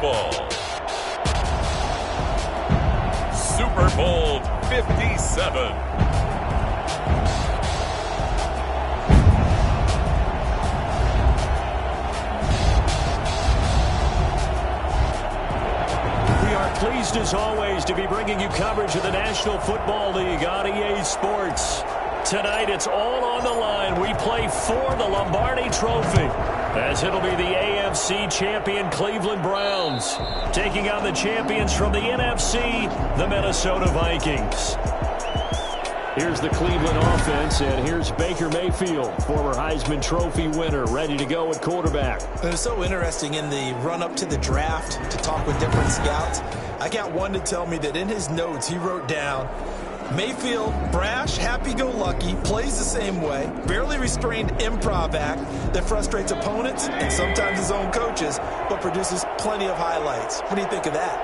football. Super Bowl 57. Pleased as always to be bringing you coverage of the National Football League on EA Sports. Tonight it's all on the line. We play for the Lombardi Trophy, as it'll be the AFC champion Cleveland Browns taking on the champions from the NFC, the Minnesota Vikings. Here's the Cleveland offense, and here's Baker Mayfield, former Heisman Trophy winner, ready to go at quarterback. It was so interesting in the run-up to the draft to talk with different scouts. I got one to tell me that in his notes he wrote down, Mayfield, brash, happy-go-lucky, plays the same way, barely restrained improv act that frustrates opponents and sometimes his own coaches, but produces plenty of highlights. What do you think of that?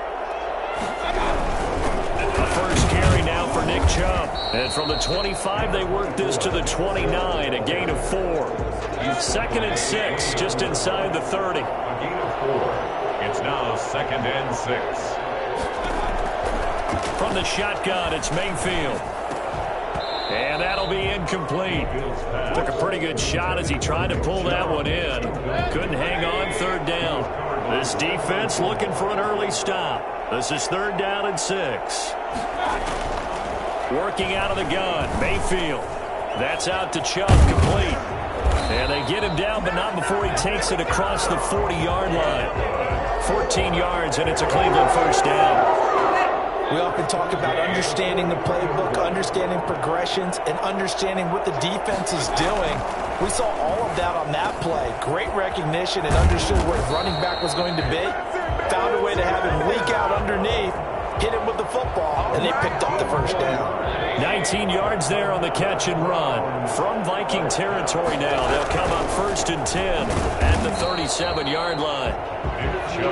A first carry now for Nick Chubb. And from the 25, they work this to the 29, a gain of 4. 2nd and 6, just inside the 30. A gain of 4. It's now 2nd and 6. From the shotgun, it's Mayfield. And that'll be incomplete. Took a pretty good shot as he tried to pull that one in. Couldn't hang on, 3rd down. This defense looking for an early stop. This is 3rd down and 6. Working out of the gun, Mayfield. That's out to Chubb, complete. And they get him down, but not before he takes it across the 40-yard line. 14 yards, and it's a Cleveland first down. We often talk about understanding the playbook, understanding progressions, and understanding what the defense is doing. We saw all of that on that play. Great recognition and understood where his running back was going to be. Found a way to have him leak out underneath, hit him with the football, and they picked up the first down. 19 yards there on the catch and run. From Viking territory now, they'll come up 1st and 10 at the 37-yard line.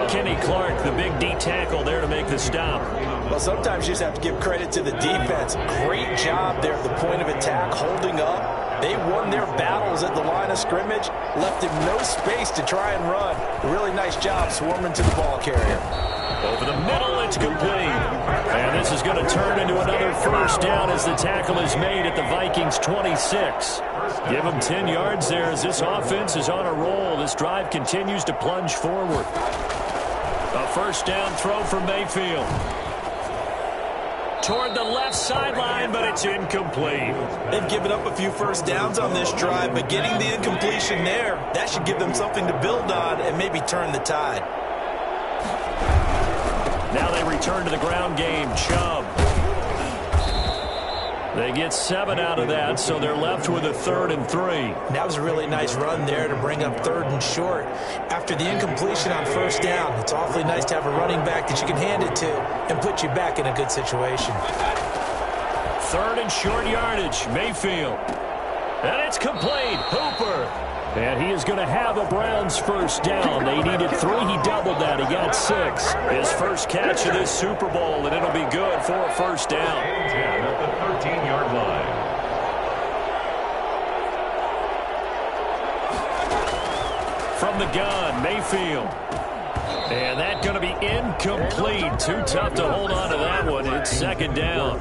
Kenny Clark, the big D tackle there to make the stop. Well, sometimes you just have to give credit to the defense. Great job there at the point of attack, holding up. They won their battles at the line of scrimmage, left him no space to try and run. A really nice job swarming to the ball carrier. Over the middle, it's complete. And this is going to turn into another first down as the tackle is made at the Vikings' 26. Give them 10 yards there as this offense is on a roll. This drive continues to plunge forward. A first down throw for Mayfield. Toward the left sideline, but it's incomplete. They've given up a few first downs on this drive, but getting the incompletion there, that should give them something to build on and maybe turn the tide. Now they return to the ground game. Chubb. They get 7 out of that, so they're left with a 3rd and 3. That was a really nice run there to bring up 3rd and short. After the incompletion on first down, it's awfully nice to have a running back that you can hand it to and put you back in a good situation. 3rd and short yardage. Mayfield. And it's complete. Hooper. And he is going to have a Browns first down. They needed 3. He doubled that. He got 6. His first catch of this Super Bowl, and it'll be good for a first down. 10 at the 13-yard line. From the gun, Mayfield. And that's going to be incomplete. Too tough to hold on to that one. It's 2nd down.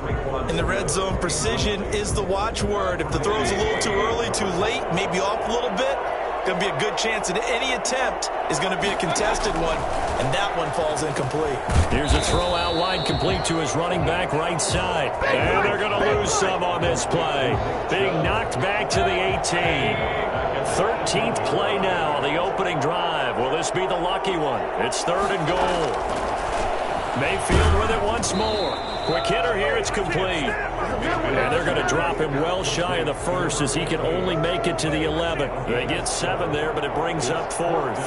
In the red zone, precision is the watchword. If the throw's a little too early, too late, maybe off a little bit, going to be a good chance that any attempt is going to be a contested one, and that one falls incomplete. Here's a throw out wide, complete to his running back right side. And they're going to lose some on this play. Being knocked back to the 18. 13th play now on the opening drive. Will this be the lucky one? It's 3rd and goal. Mayfield with it once more. Quick hitter here, it's complete. And they're going to drop him well shy of the 1st as he can only make it to the 11. They get 7 there, but it brings up 4th.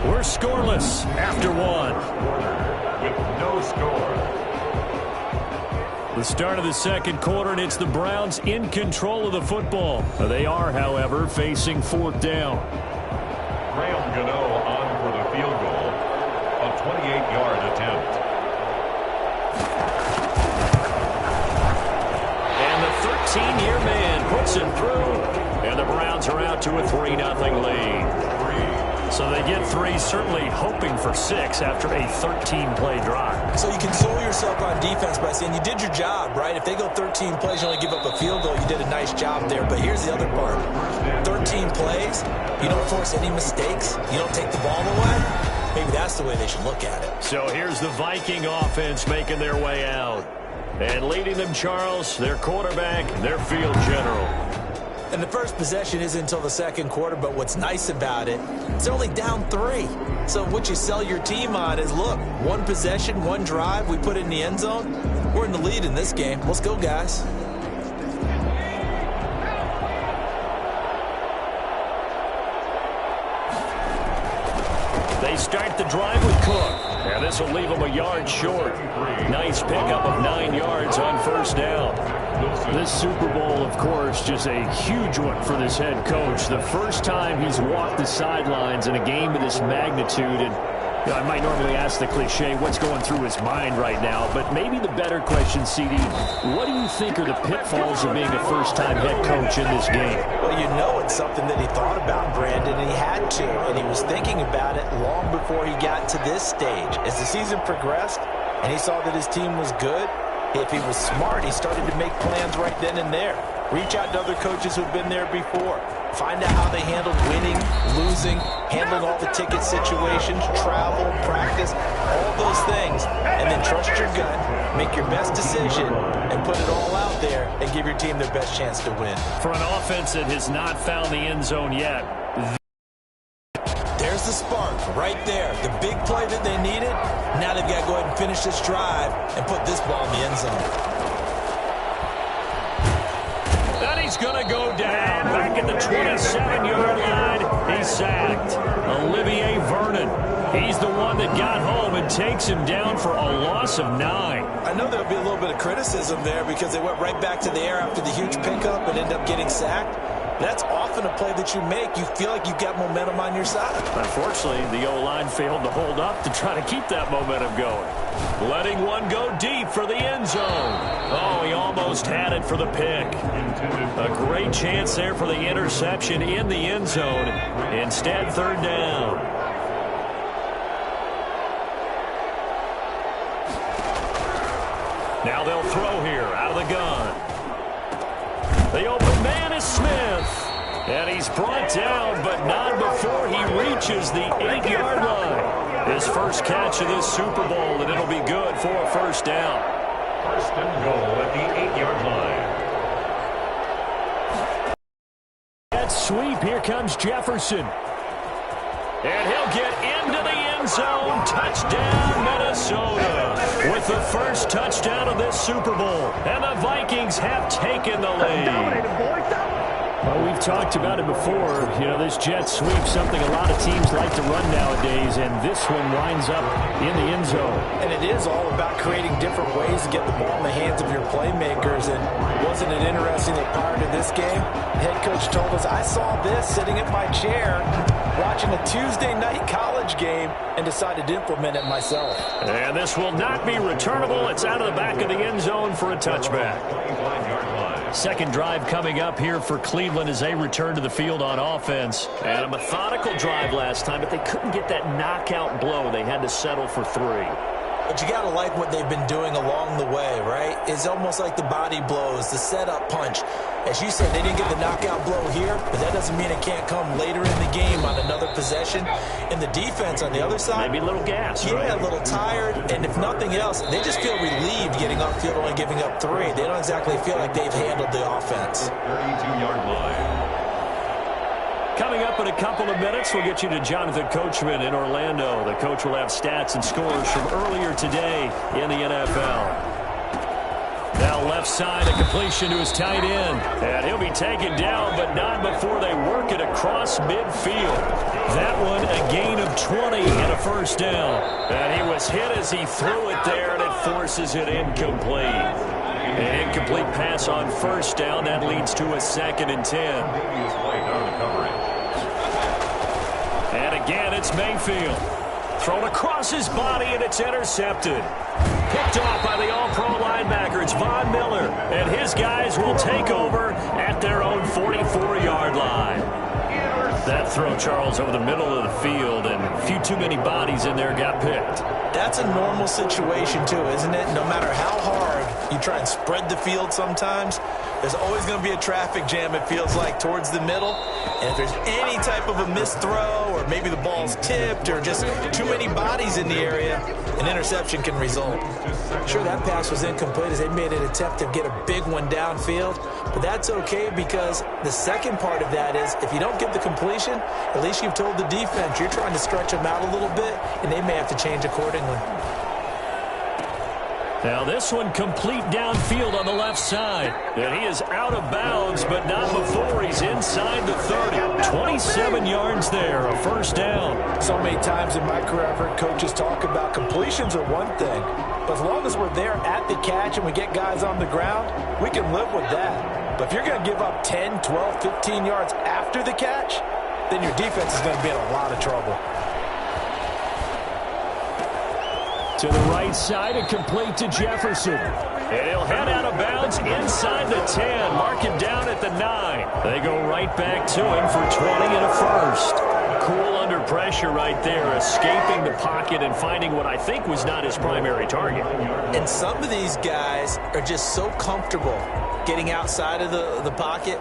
We're scoreless after 1. With no score. The start of the 2nd quarter, and it's the Browns in control of the football. They are, however, facing 4th down. Graham Gano on for the field goal. A 28-yard attempt. And the senior man puts it through, and the Browns are out to a 3-0 lead. So they get 3, certainly hoping for 6 after a 13-play drive. So you console yourself on defense by saying you did your job, right? If they go 13 plays, you only give up a field goal, you did a nice job there. But here's the other part. 13 plays, you don't force any mistakes, you don't take the ball away. Maybe that's the way they should look at it. So here's the Viking offense making their way out. And leading them, Charles, their quarterback, their field general. And the first possession isn't until the second quarter, but what's nice about it, it's only down 3. So what you sell your team on is, look, 1 possession, 1 drive, we put it in the end zone. We're in the lead in this game. Let's go, guys. They start the drive with Cook. And this will leave them a yard short. Nice pickup of 9 yards on first down. This Super Bowl, of course, just a huge one for this head coach. The first time he's walked the sidelines in a game of this magnitude. And you know, I might normally ask the cliche, what's going through his mind right now? But maybe the better question, CD, what do you think are the pitfalls of being a first-time head coach in this game? Well, you know it's something that he thought about, Brandon, and he had to. And he was thinking about it long before he got to this stage. As the season progressed and he saw that his team was good, if he was smart, he started to make plans right then and there. Reach out to other coaches who've been there before. Find out how they handled winning, losing, handling all the ticket situations, travel, practice, all those things. And then trust your gut, make your best decision, and put it all out there and give your team their best chance to win. For an offense that has not found the end zone yet. There's the spark right there. The big play that they needed. Now they've got to go ahead and finish this drive and put this ball in the end zone. He's going to go down back at the 27-yard line. He's sacked. Olivier Vernon. He's the one that got home and takes him down for a loss of 9. I know there'll be a little bit of criticism there because they went right back to the air after the huge pickup and ended up getting sacked. That's often a play that you make. You feel like you've got momentum on your side. Unfortunately, the O-line failed to hold up to try to keep that momentum going. Letting one go deep for the end zone. Oh, he almost had it for the pick. A great chance there for the interception in the end zone. Instead, third down. Now they'll throw here out of the gun. The open man is Smith. And he's brought down, but not before he reaches the 8-yard line. His first catch of this Super Bowl, and it'll be good for a first down. First and goal at the 8-yard line. That sweep, here comes Jefferson. And he'll get into the end zone. Touchdown, Minnesota. With the first touchdown of this Super Bowl. And the Vikings have taken the lead. Well, we've talked about it before. You know, this jet sweep, something a lot of teams like to run nowadays, and this one winds up in the end zone. And it is all about creating different ways to get the ball in the hands of your playmakers. And wasn't it interesting that prior to this game, the head coach told us, I saw this sitting at my chair watching a Tuesday night college game and decided to implement it myself. And this will not be returnable. It's out of the back of the end zone for a touchback. Second drive coming up here for Cleveland as they return to the field on offense. And a methodical drive last time, but they couldn't get that knockout blow. They had to settle for 3. But you got to like what they've been doing along the way, right? It's almost like the body blows, the setup punch. As you said, they didn't get the knockout blow here, but that doesn't mean it can't come later in the game on another possession. And the defense on the other side, maybe a little gas, right? A little tired. And if nothing else, they just feel relieved getting upfield, only giving up 3. They don't exactly feel like they've handled the offense. 32-yard line. Coming up in a couple of minutes, we'll get you to Jonathan Coachman in Orlando. The coach will have stats and scores from earlier today in the NFL. Now left side, a completion to his tight end. And he'll be taken down, but not before they work it across midfield. That one, a gain of 20 and a first down. And he was hit as he threw it there, and it forces it incomplete. An incomplete pass on first down. That leads to a 2nd and 10. And again, it's Mayfield. Thrown across his body, and it's intercepted. Picked off by the All-Pro linebacker. It's Von Miller. And his guys will take over at their own 44-yard line. That throw, Charles, over the middle of the field, and a few too many bodies in there got picked. That's a normal situation, too, isn't it? No matter how hard you try and spread the field sometimes, there's always going to be a traffic jam, it feels like, towards the middle. And if there's any type of a missed throw, or maybe the ball's tipped, or just too many bodies in the area, an interception can result. Sure, that pass was incomplete as they made an attempt to get a big one downfield, but that's okay because the second part of that is if you don't get the completion, at least you've told the defense you're trying to stretch them out a little bit, and they may have to change accordingly. Now this one complete downfield on the left side. And he is out of bounds, but not before he's inside the 30. 27 yards there, a first down. So many times in my career I've heard coaches talk about completions are one thing, but as long as we're there at the catch and we get guys on the ground, we can live with that. But if you're going to give up 10, 12, 15 yards after the catch, then your defense is going to be in a lot of trouble. To the right side, and complete to Jefferson. And he'll head out of bounds inside the 10. Mark him down at the 9. They go right back to him for 20 and a first. Cool under pressure right there, escaping the pocket and finding what I think was not his primary target. And some of these guys are just so comfortable getting outside of the pocket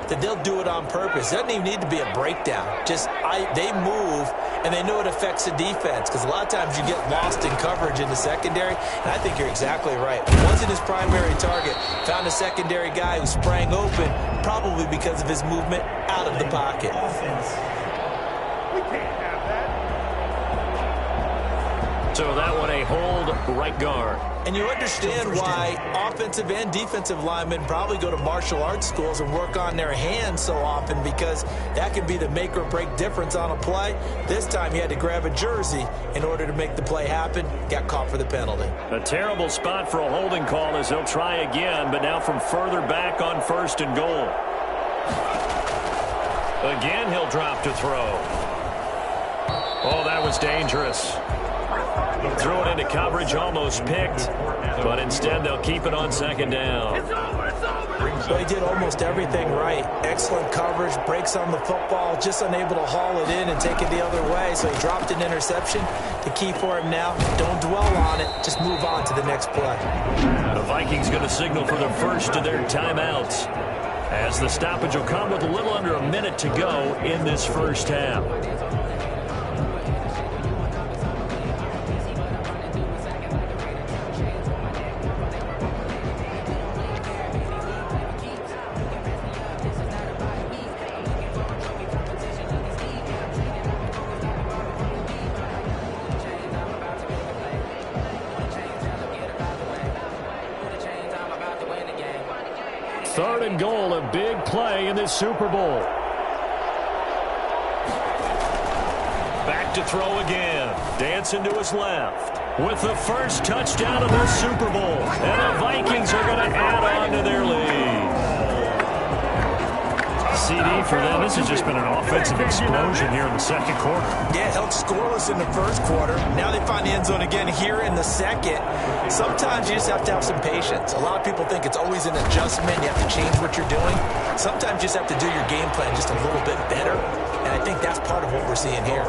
that they'll do it on purpose. It doesn't even need to be a breakdown. Just they move, and they know it affects the defense because a lot of times you get lost in coverage in the secondary, and I think you're exactly right. It wasn't his primary target. Found a secondary guy who sprang open, probably because of his movement out of the pocket. So that one a hold right guard. And you understand why offensive and defensive linemen probably go to martial arts schools and work on their hands so often, because that can be the make or break difference on a play. This time he had to grab a jersey in order to make the play happen. Got caught for the penalty. A terrible spot for a holding call as they'll try again, but now from further back on first and goal. Again he'll drop to throw. Oh, that was dangerous. Threw it into coverage, almost picked, but instead they'll keep it on second down. So he did almost everything right. Excellent coverage, breaks on the football, just unable to haul it in and take it the other way. So he dropped an interception. The key for him now, don't dwell on it, just move on to the next play. The Vikings going to signal for the first of their timeouts, as the stoppage will come with a little under a minute to go in this first half. Third and goal, a big play in this Super Bowl. Back to throw again. Dancing to his left. With the first touchdown of this Super Bowl. And the Vikings are going to add on to their lead. CD for them. This has just been an offensive explosion here in the second quarter. Yeah, held scoreless in the first quarter. Now they find the end zone again here in the second. Sometimes you just have to have some patience. A lot of people think it's always an adjustment. You have to change what you're doing. Sometimes you just have to do your game plan just a little bit better. And I think that's part of what we're seeing here.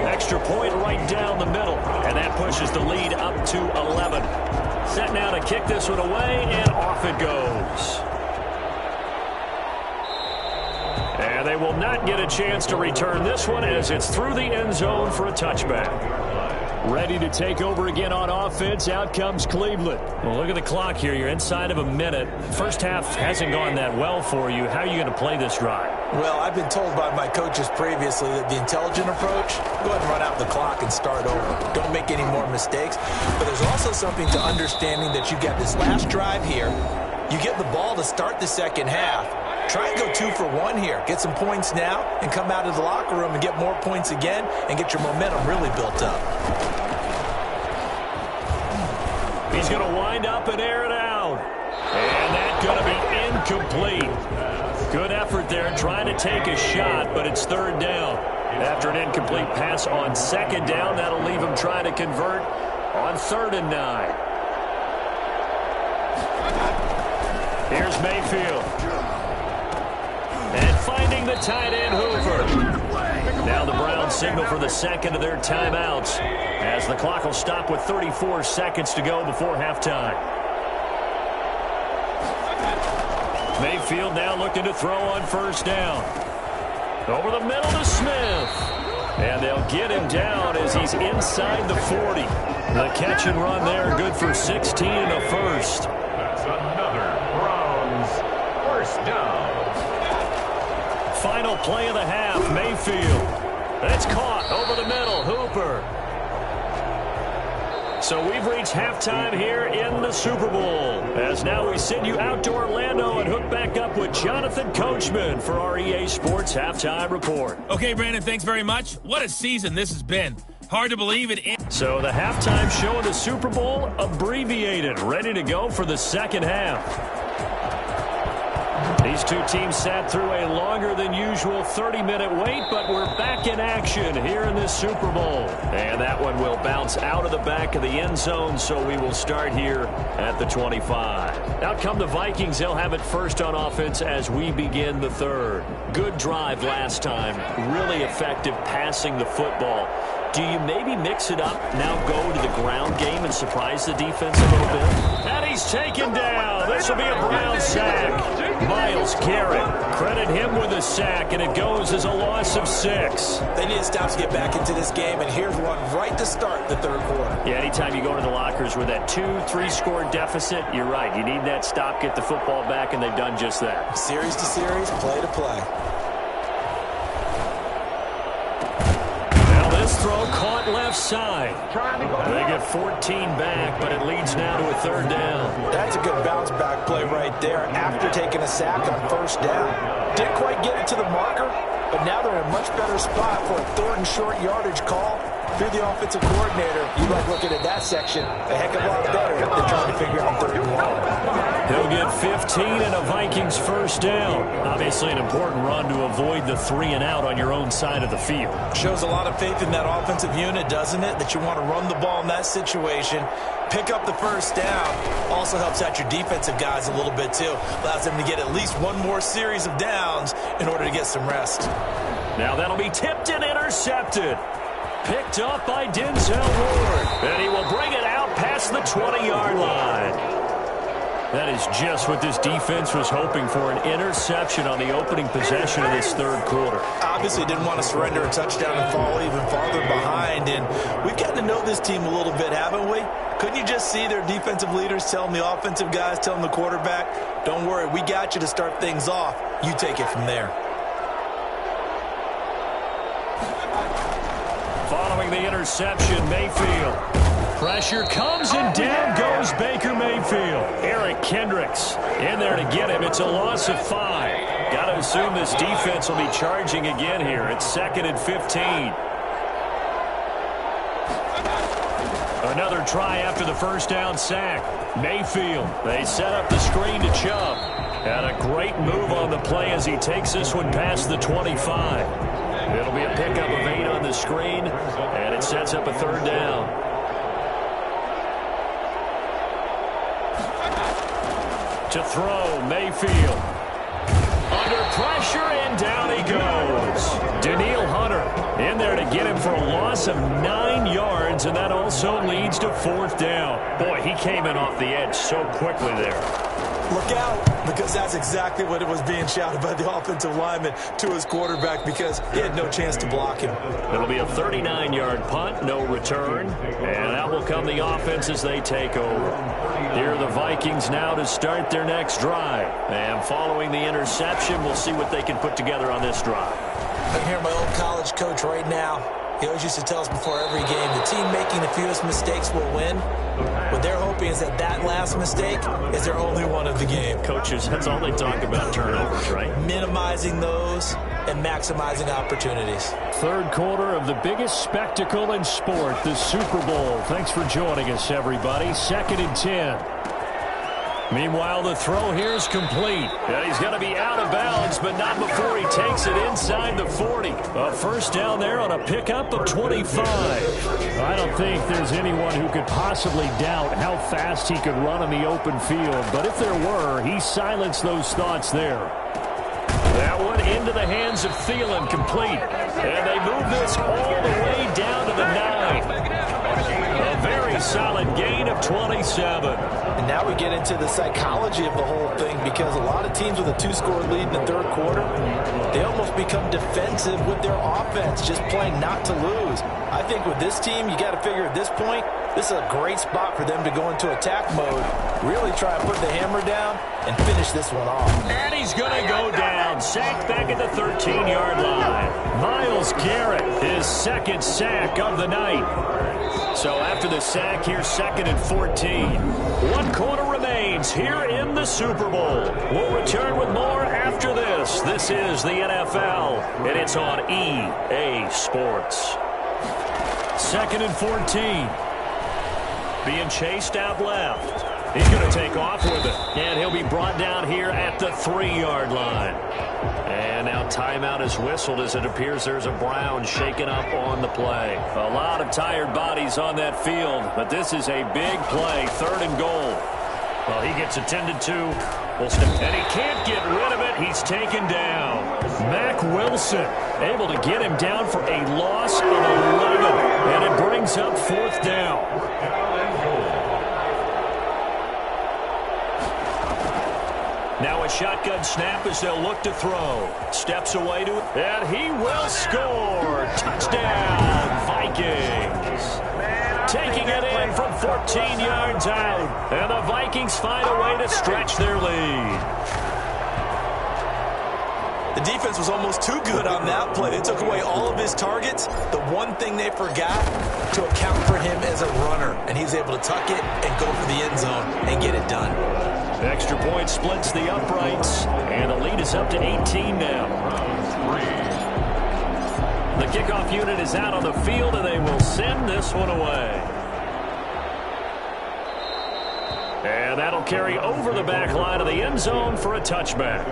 Extra point right down the middle. And that pushes the lead up to 11. Set now to kick this one away, and off it goes. And they will not get a chance to return this one as it's through the end zone for a touchback. Ready to take over again on offense. Out comes Cleveland. Well, look at the clock here. You're inside of a minute. First half hasn't gone that well for you. How are you going to play this drive? Well, I've been told by my coaches previously that the intelligent approach, go ahead and run out the clock and start over. Don't make any more mistakes. But there's also something to understanding that you got this last drive here. You get the ball to start the second half. Try and go 2 for 1 here. Get some points now and come out of the locker room and get more points again and get your momentum really built up. He's going to wind up and air it out. And that's going to be incomplete. Good effort there trying to take a shot, but it's third down. After an incomplete pass on second down, that'll leave him trying to convert on 3rd and 9. Here's Mayfield. And finding the tight end, Hoover. Now the Browns signal for the second of their timeouts as the clock will stop with 34 seconds to go before halftime. Mayfield now looking to throw on first down. Over the middle to Smith. And they'll get him down as he's inside the 40. The catch and run there, good for 16 and a first. That's another Browns first down. Final play of the half, Mayfield. That's caught over the middle, Hooper. So we've reached halftime here in the Super Bowl. As now we send you out to Orlando and hook back up with Jonathan Coachman for our EA Sports Halftime Report. Okay, Brandon, thanks very much. What a season this has been. Hard to believe it. So the halftime show of the Super Bowl abbreviated, ready to go for the second half. These two teams sat through a longer than usual 30-minute wait, but we're back in action here in this Super Bowl. And that one will bounce out of the back of the end zone, so we will start here at the 25. Out come the Vikings. They'll have it first on offense as we begin the third. Good drive last time. Really effective passing the football. Do you maybe mix it up, now go to the ground game and surprise the defense a little bit? And he's taken down. This will be a Brown sack. Myles Garrett, credit him with a sack, and it goes as a loss of 6. They need to stop to get back into this game, and here's one right to start the third quarter. Yeah, anytime you go to the lockers with that 2-3 score deficit, you're right. You need that stop, get the football back, and they've done just that. Series to series, play to play. This throw caught left side. They get 14 back, but it leads now to a third down. That's a good bounce back play right there after taking a sack on first down. Didn't quite get it to the marker, but now they're in a much better spot for a third and short yardage call. If you're the offensive coordinator, you like looking at that section a heck of a lot better than trying to figure out third and long. He'll get 15 and a Vikings first down. Obviously an important run to avoid the 3-and-out on your own side of the field. Shows a lot of faith in that offensive unit, doesn't it? That you want to run the ball in that situation. Pick up the first down. Also helps out your defensive guys a little bit, too. Allows them to get at least one more series of downs in order to get some rest. Now that'll be tipped and intercepted. Picked up by Denzel Ward. And he will bring it out past the 20-yard line. That is just what this defense was hoping for, an interception on the opening possession of this third quarter. Obviously didn't want to surrender a touchdown and fall even farther behind. And we've gotten to know this team a little bit, haven't we? Couldn't you just see their defensive leaders telling the offensive guys, telling the quarterback, don't worry, we got you to start things off. You take it from there. Following the interception, Mayfield. Pressure comes and down goes Baker Mayfield. Eric Kendricks in there to get him. It's a loss of 5. Got to assume this defense will be charging again here. It's 2nd and 15. Another try after the first down sack. Mayfield. They set up the screen to Chubb. And a great move on the play as he takes this one past the 25. It'll be a pickup of 8 on the screen, and it sets up a third down. To throw, Mayfield. Under pressure, and down he goes. Danielle Hunter in there to get him for a loss of 9 yards, and that also leads to 4th down. Boy, he came in off the edge so quickly there. Look out, because that's exactly what it was being shouted by the offensive lineman to his quarterback, because he had no chance to block him. It'll be a 39-yard punt, no return, and out will come the offense as they take over. Here are the Vikings now to start their next drive. And following the interception, we'll see what they can put together on this drive. I can hear my old college coach right now. He always used to tell us before every game, the team making the fewest mistakes will win. What they're hoping is that that last mistake is their only one of the game. Coaches, that's all they talk about, turnovers, right? Minimizing those and maximizing opportunities. Third quarter of the biggest spectacle in sport, the Super Bowl. Thanks for joining us, everybody. 2nd and 10. Meanwhile, the throw here is complete. And he's going to be out of bounds, but not before he takes it inside the 40. A first down there on a pickup of 25. I don't think there's anyone who could possibly doubt how fast he could run on the open field. But if there were, he silenced those thoughts there. That one into the hands of Thielen, complete. And they move this all the way down to the 9. A very solid gain of 27. And now we get into the psychology of the whole thing, because a lot of teams with a 2-score lead in the third quarter, they almost become defensive with their offense, just playing not to lose. I think with this team, you got to figure at this point, this is a great spot for them to go into attack mode, really try and put the hammer down and finish this one off. And he's going to go down, sacked back at the 13-yard line. Myles Garrett, his second sack of the night. So after the sack, here's 2nd and 14. 1 quarter remains here in the Super Bowl. We'll return with more after this. This is the NFL, and it's on EA Sports. 2nd and 14. Being chased out left. He's going to take off with it. And he'll be brought down here at the 3-yard line. And now timeout is whistled as it appears there's a Brown shaken up on the play. A lot of tired bodies on that field, but this is a big play, 3rd and goal. Well, he gets attended to. And he can't get rid of it. He's taken down. Mack Wilson able to get him down for a loss of 11. And it brings up 4th down. Now a shotgun snap as they'll look to throw. Steps away to it, and he will score. Touchdown, Vikings. Taking it in from 14 yards out. And the Vikings find a way to stretch their lead. The defense was almost too good on that play. They took away all of his targets. The one thing they forgot, to account for him as a runner. And he's able to tuck it and go for the end zone and get it done. Extra point splits the uprights, and the lead is up to 18 now. The kickoff unit is out on the field, and they will send this one away. And that'll carry over the back line of the end zone for a touchback.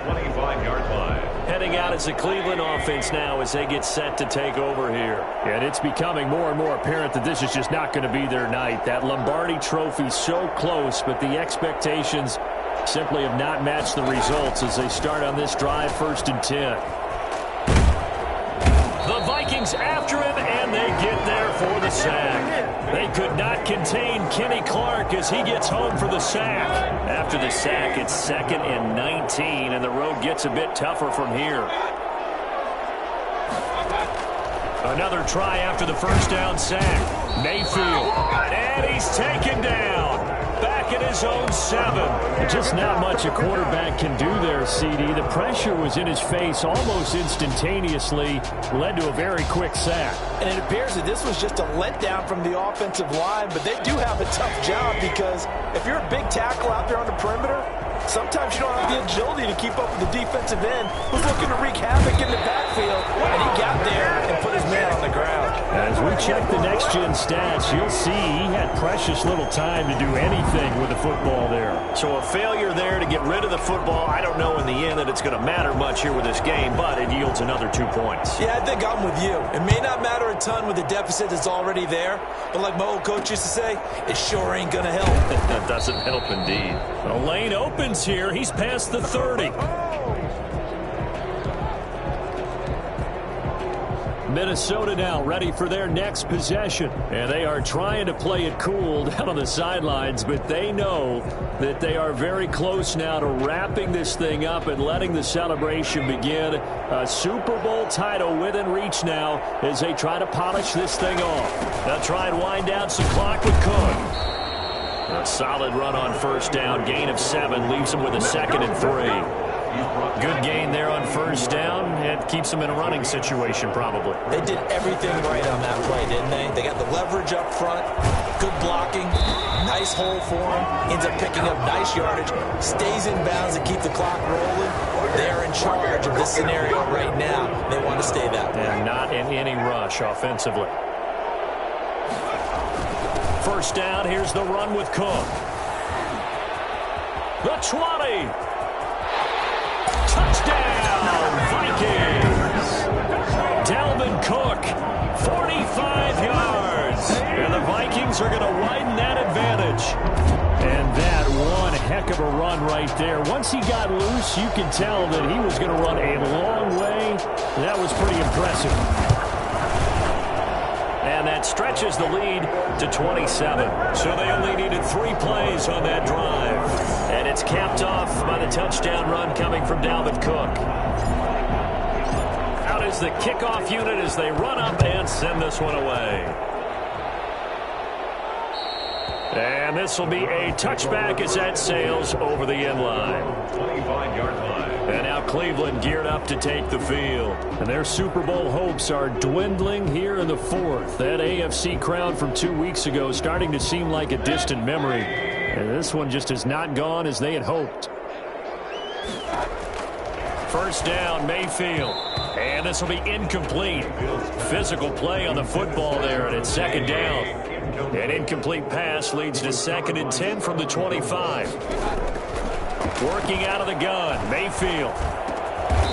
25-yard line. Heading out is the Cleveland offense now as they get set to take over here. And it's becoming more and more apparent that this is just not going to be their night. That Lombardi trophy so close, but the expectations simply have not matched the results as they start on this drive, 1st and 10. The Vikings after him, and they get there for the sack. They could not contain Kenny Clark as he gets home for the sack. After the sack, it's 2nd and 19, and the road gets a bit tougher from here. Another try after the first down sack. Mayfield, and he's taken down. Back at his own 7. Just not much a quarterback can do there, CD. The pressure was in his face almost instantaneously, led to a very quick sack. And it appears that this was just a letdown from the offensive line, but they do have a tough job, because if you're a big tackle out there on the perimeter, sometimes you don't have the agility to keep up with the defensive end who's looking to wreak havoc in the backfield, and he got there and put his man on the ground. As we check the next-gen stats, you'll see he had precious little time to do anything with the football there. So a failure there to get rid of the football. I don't know in the end that it's going to matter much here with this game, but it yields another 2 points. Yeah, I think I'm with you. It may not matter a ton with the deficit that's already there, but like my old coach used to say, it sure ain't going to help. That doesn't help indeed. The lane opens here. He's past the 30. Minnesota now ready for their next possession. And they are trying to play it cool down on the sidelines, but they know that they are very close now to wrapping this thing up and letting the celebration begin. A Super Bowl title within reach now as they try to polish this thing off. They'll try and wind down some clock with Cook. A solid run on first down. Gain of 7 leaves them with a 2nd and 3. Good gain there on first down. It keeps them in a running situation probably. They did everything right on that play, didn't they? They got the leverage up front, good blocking, nice hole for him, ends up picking up nice yardage, stays in bounds to keep the clock rolling. They're in charge of this scenario right now. They want to stay that way. And not in any rush offensively. First down, here's the run with Cook. The 20. Touchdown, Vikings. Dalvin Cook, 45 yards. And the Vikings are going to widen that advantage. And that one heck of a run right there. Once he got loose, you can tell that he was going to run a long way. That was pretty impressive. And that stretches the lead to 27. So they only needed 3 plays on that drive. And it's capped off by the touchdown run coming from Dalvin Cook. Out is the kickoff unit as they run up and send this one away. And this will be a touchback as that sails over the end line. 25-yard line. And now Cleveland geared up to take the field. And their Super Bowl hopes are dwindling here in the 4th. That AFC crown from 2 weeks ago starting to seem like a distant memory. And this one just has not gone as they had hoped. First down, Mayfield. And this will be incomplete. Physical play on the football there, and it's second down. An incomplete pass leads to 2nd and 10 from the 25. Working out of the gun, Mayfield.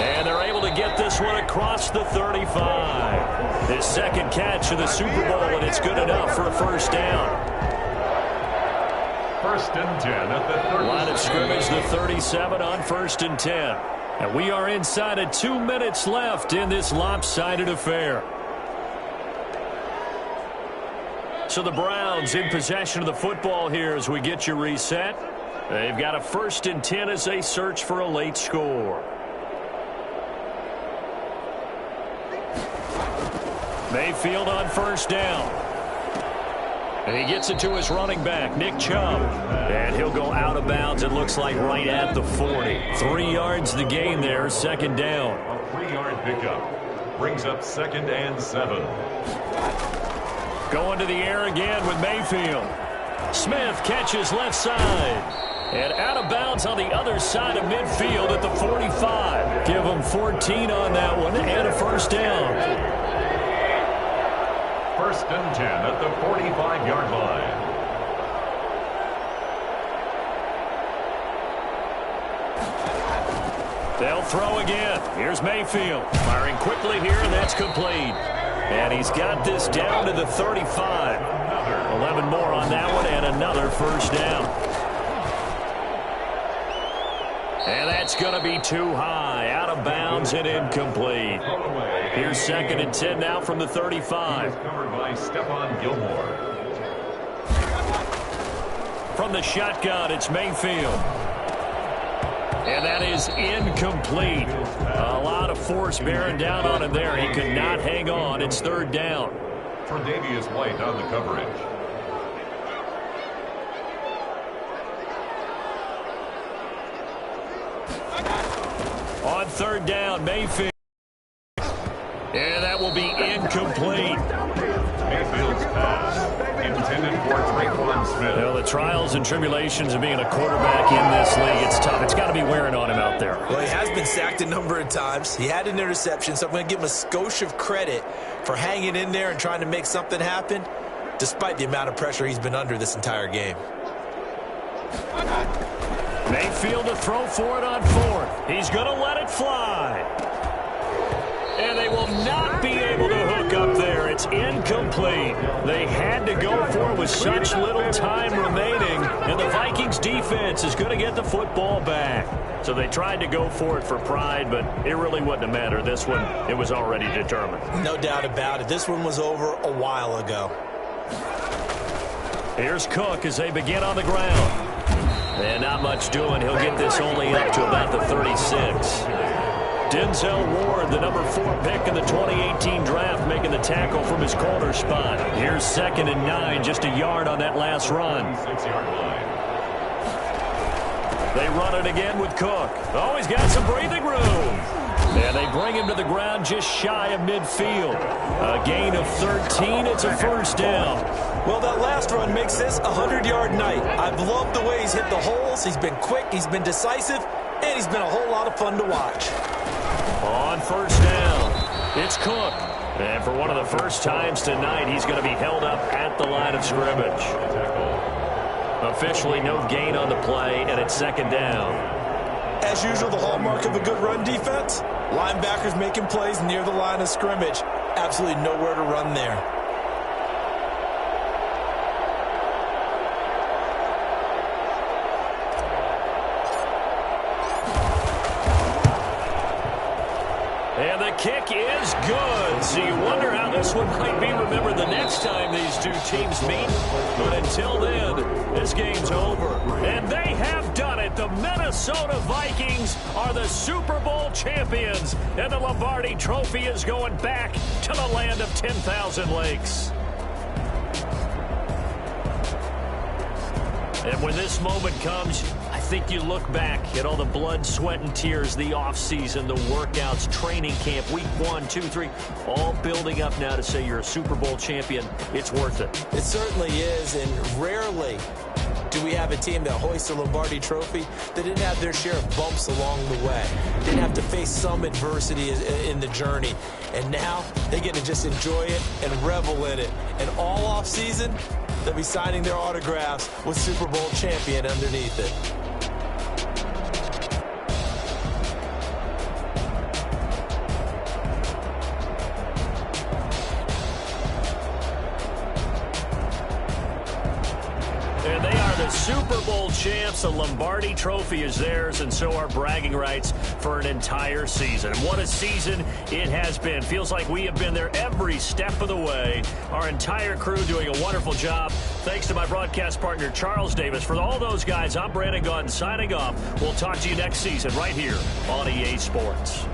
And they're able to get this one across the 35. His second catch of the Super Bowl, and it's good enough for a first down. 1st and 10 at the 30. Line of scrimmage, the 37 on 1st and 10. And we are inside of 2 minutes left in this lopsided affair. So the Browns in possession of the football here as we get you reset. They've got a 1st and 10 as they search for a late score. Mayfield on first down. And he gets it to his running back, Nick Chubb. And he'll go out of bounds, it looks like, right at the 40. 3 yards the gain there, second down. A 3-yard pickup brings up 2nd and 7. Going to the air again with Mayfield. Smith catches left side. And out of bounds on the other side of midfield at the 45. Give him 14 on that one and a first down. 1st and 10 at the 45-yard line. They'll throw again. Here's Mayfield. Firing quickly here, and that's complete. And he's got this down to the 35. 11 more on that one, and another first down. And that's going to be too high. Out of bounds and incomplete. Here's 2nd and 10 now from the 35. Covered by Stephon Gilmore. From the shotgun, it's Mayfield. And that is incomplete. A lot of force bearing down on him there. He could not hang on. It's 3rd down. Tre'Davious White on the coverage. On 3rd down, Mayfield. And that will be incomplete. Mayfield's pass intended for Traquan Smith. You know, the trials and tribulations of being a quarterback in this league, it's tough. It's got to be wearing on him out there. Well, he has been sacked a number of times. He had an interception, so I'm going to give him a skosh of credit for hanging in there and trying to make something happen, despite the amount of pressure he's been under this entire game. Mayfield to throw for it on 4th. He's going to let it fly. And they will not be able to hook up there. It's incomplete. They had to go for it with such little time remaining. And the Vikings defense is going to get the football back. So they tried to go for it for pride, but it really wouldn't have mattered. This one, it was already determined. No doubt about it. This one was over a while ago. Here's Cook as they begin on the ground. And not much doing. He'll get this only up to about the 36. Denzel Ward, the number 4 pick in the 2018 draft, making the tackle from his corner spot. Here's 2nd and 9, just a yard on that last run. 6-yard line. They run it again with Cook. Oh, he's got some breathing room. And they bring him to the ground just shy of midfield. A gain of 13. It's a first down. Well, that last run makes this a 100-yard night. I've loved the way he's hit the holes. He's been quick, he's been decisive, and he's been a whole lot of fun to watch. On first down, it's Cook. And for one of the first times tonight, he's going to be held up at the line of scrimmage. Officially no gain on the play, and it's second down. As usual, the hallmark of a good run defense, linebackers making plays near the line of scrimmage. Absolutely nowhere to run there. And the kick is good. So you wonder how this one might be remembered the next time these two teams meet. But until then, this game's over. And they have done it. The Minnesota Vikings are the Super Bowl champions. And the Lombardi Trophy is going back to the land of 10,000 lakes. And when this moment comes, I think you look back at all the blood, sweat, and tears, the offseason, the workouts, training camp, week 1, 2, 3, all building up now to say you're a Super Bowl champion. It's worth it. It certainly is, and rarely do we have a team that hoists a Lombardi Trophy that didn't have their share of bumps along the way, didn't have to face some adversity in the journey, and now they get to just enjoy it and revel in it. And all offseason, they'll be signing their autographs with Super Bowl champion underneath it. And they are the Super Bowl champs. The Lombardi Trophy is theirs, and so are bragging rights for an entire season. And what a season it has been. Feels like we have been there every step of the way. Our entire crew doing a wonderful job. Thanks to my broadcast partner, Charles Davis. For all those guys, I'm Brandon Gunn signing off. We'll talk to you next season right here on EA Sports.